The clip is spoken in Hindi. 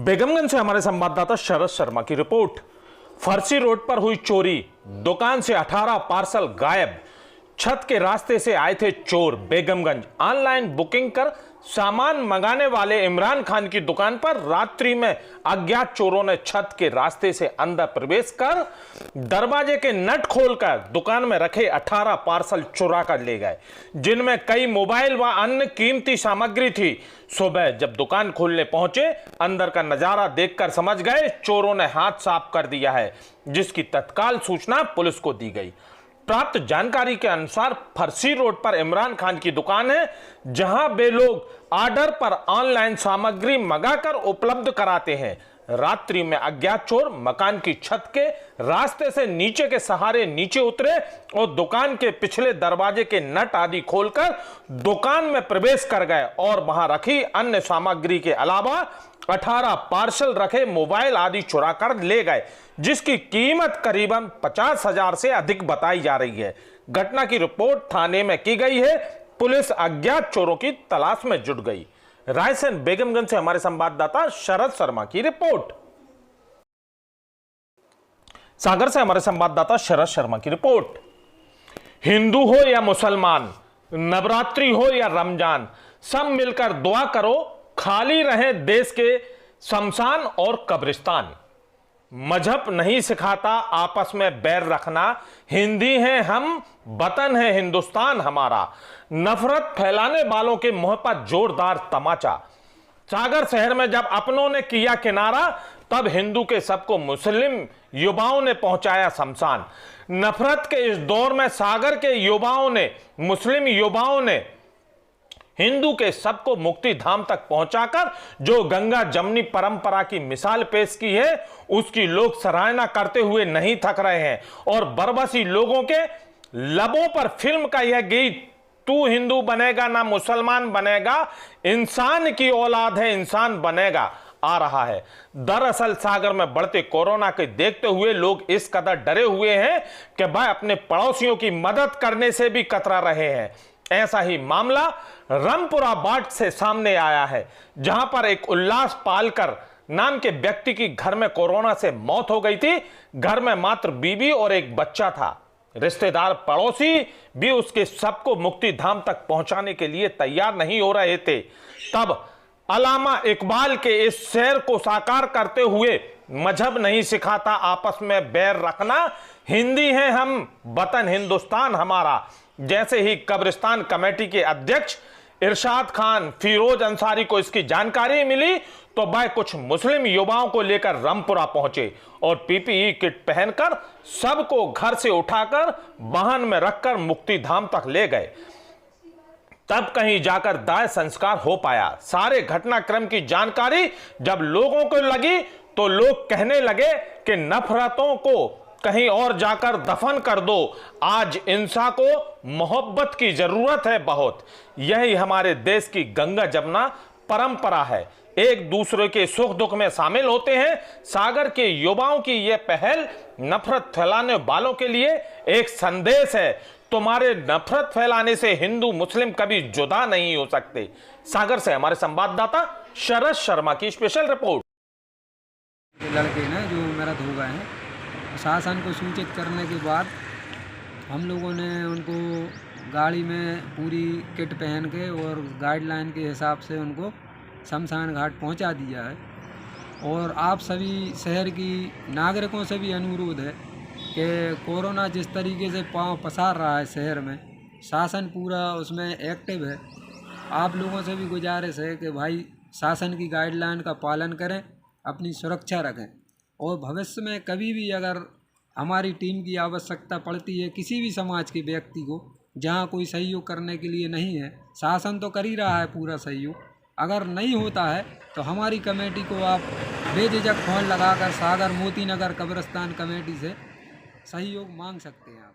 बेगमगंज से हमारे संवाददाता शरद शर्मा की रिपोर्ट। फरसी रोड पर हुई चोरी, दुकान से 18 पार्सल गायब। छत के रास्ते से आए थे चोर। बेगमगंज ऑनलाइन बुकिंग कर सामान मंगाने वाले इमरान खान की दुकान पर रात्रि में अज्ञात चोरों ने छत के रास्ते से अंदर प्रवेश कर दरवाजे के नट खोलकर दुकान में रखे 18 पार्सल चुरा कर ले गए, जिनमें कई मोबाइल व अन्य कीमती सामग्री थी। सुबह जब दुकान खोलने पहुंचे, अंदर का नजारा देखकर समझ गए चोरों ने हाथ साफ कर दिया है, जिसकी तत्काल सूचना पुलिस को दी गई। प्राप्त जानकारी के अनुसार फरसी रोड पर इमरान खान की दुकान है, जहां वे लोग ऑर्डर पर ऑनलाइन सामग्री मंगाकर उपलब्ध कराते हैं। रात्रि में अज्ञात चोर मकान की छत के रास्ते से नीचे के सहारे नीचे उतरे और दुकान के पिछले दरवाजे के नट आदि खोलकर दुकान में प्रवेश कर गए और वहां रखी अन्य सामग्री के अलावा 18 पार्सल रखे मोबाइल आदि चुरा कर ले गए, जिसकी कीमत करीबन 50,000 से अधिक बताई जा रही है। घटना की रिपोर्ट थाने में की गई है। पुलिस अज्ञात चोरों की तलाश में जुट गई। रायसेन बेगमगंज से हमारे संवाददाता शरद शर्मा की रिपोर्ट। सागर से हमारे संवाददाता शरद शर्मा की रिपोर्ट। हिंदू हो या मुसलमान, नवरात्रि हो या रमजान, सब मिलकर दुआ करो खाली रहे देश के शमशान और कब्रिस्तान। मजहब नहीं सिखाता आपस में बैर रखना, हिंदी हैं हम, वतन है हिंदुस्तान हमारा। नफरत फैलाने वालों के मुंह पर जोरदार तमाचा। सागर शहर में जब अपनों ने किया किनारा, तब हिंदू के सबको मुस्लिम युवाओं ने पहुंचाया शमशान। नफरत के इस दौर में सागर के युवाओं ने, मुस्लिम युवाओं ने हिंदू के सबको मुक्ति धाम तक पहुंचाकर जो गंगा जमनी परंपरा की मिसाल पेश की है, उसकी लोग सराहना करते हुए नहीं थक रहे हैं। और बरबसी लोगों के लबों पर फिल्म का यह गीत, तू हिंदू बनेगा ना मुसलमान बनेगा, इंसान की औलाद है इंसान बनेगा, आ रहा है। दरअसल सागर में बढ़ते कोरोना के देखते हुए लोग इस कदर डरे हुए हैं कि वह अपने पड़ोसियों की मदद करने से भी कतरा रहे हैं। ऐसा ही मामला रामपुरा बाट से सामने आया है, जहां पर एक उल्लास पालकर नाम के व्यक्ति की घर में कोरोना से मौत हो गई थी। घर में मात्र बीवी और एक बच्चा था। रिश्तेदार पड़ोसी भी उसके सबको मुक्ति धाम तक पहुंचाने के लिए तैयार नहीं हो रहे थे। तब अल्लामा इकबाल के इस शेर को साकार करते हुए, मजहब नहीं सिखाता आपस में बैर रखना, हिंदी हैं हम, वतन हिंदुस्तान हमारा, जैसे ही कब्रिस्तान कमेटी के अध्यक्ष इरशाद खान फिरोज अंसारी को इसकी जानकारी मिली, तो वह कुछ मुस्लिम युवाओं को लेकर रामपुरा पहुंचे और पीपीई किट पहनकर सबको घर से उठाकर वाहन में रखकर मुक्ति धाम तक ले गए। तब कहीं जाकर दाह संस्कार हो पाया। सारे घटनाक्रम की जानकारी जब लोगों को लगी, तो लोग कहने लगे कि नफरतों को कहीं और जाकर दफन कर दो, आज इंसान को मोहब्बत की जरूरत है बहुत। यही हमारे देश की गंगा जमुना परंपरा है, एक दूसरे के सुख दुख में शामिल होते हैं। सागर के युवाओं की यह पहल नफरत फैलाने वालों के लिए एक संदेश है, तुम्हारे नफरत फैलाने से हिंदू मुस्लिम कभी जुदा नहीं हो सकते। सागर से हमारे संवाददाता शरद शर्मा की स्पेशल रिपोर्ट। लड़के ने जो मृत हो गए हैं, शासन को सूचित करने के बाद हम लोगों ने उनको गाड़ी में पूरी किट पहन के और गाइडलाइन के हिसाब से उनको शमशान घाट पहुंचा दिया है। और आप सभी शहर की नागरिकों से भी अनुरोध है कि कोरोना जिस तरीके से पांव पसार रहा है शहर में, शासन पूरा उसमें एक्टिव है। आप लोगों से भी गुजारिश है कि भाई शासन की गाइडलाइन का पालन करें, अपनी सुरक्षा रखें। और भविष्य में कभी भी अगर हमारी टीम की आवश्यकता पड़ती है किसी भी समाज के व्यक्ति को, जहां कोई सहयोग करने के लिए नहीं है, शासन तो कर ही रहा है पूरा सहयोग, अगर नहीं होता है तो हमारी कमेटी को आप बेझिझक फोन लगाकर सागर मोती नगर कब्रिस्तान कमेटी से सहयोग मांग सकते हैं आप।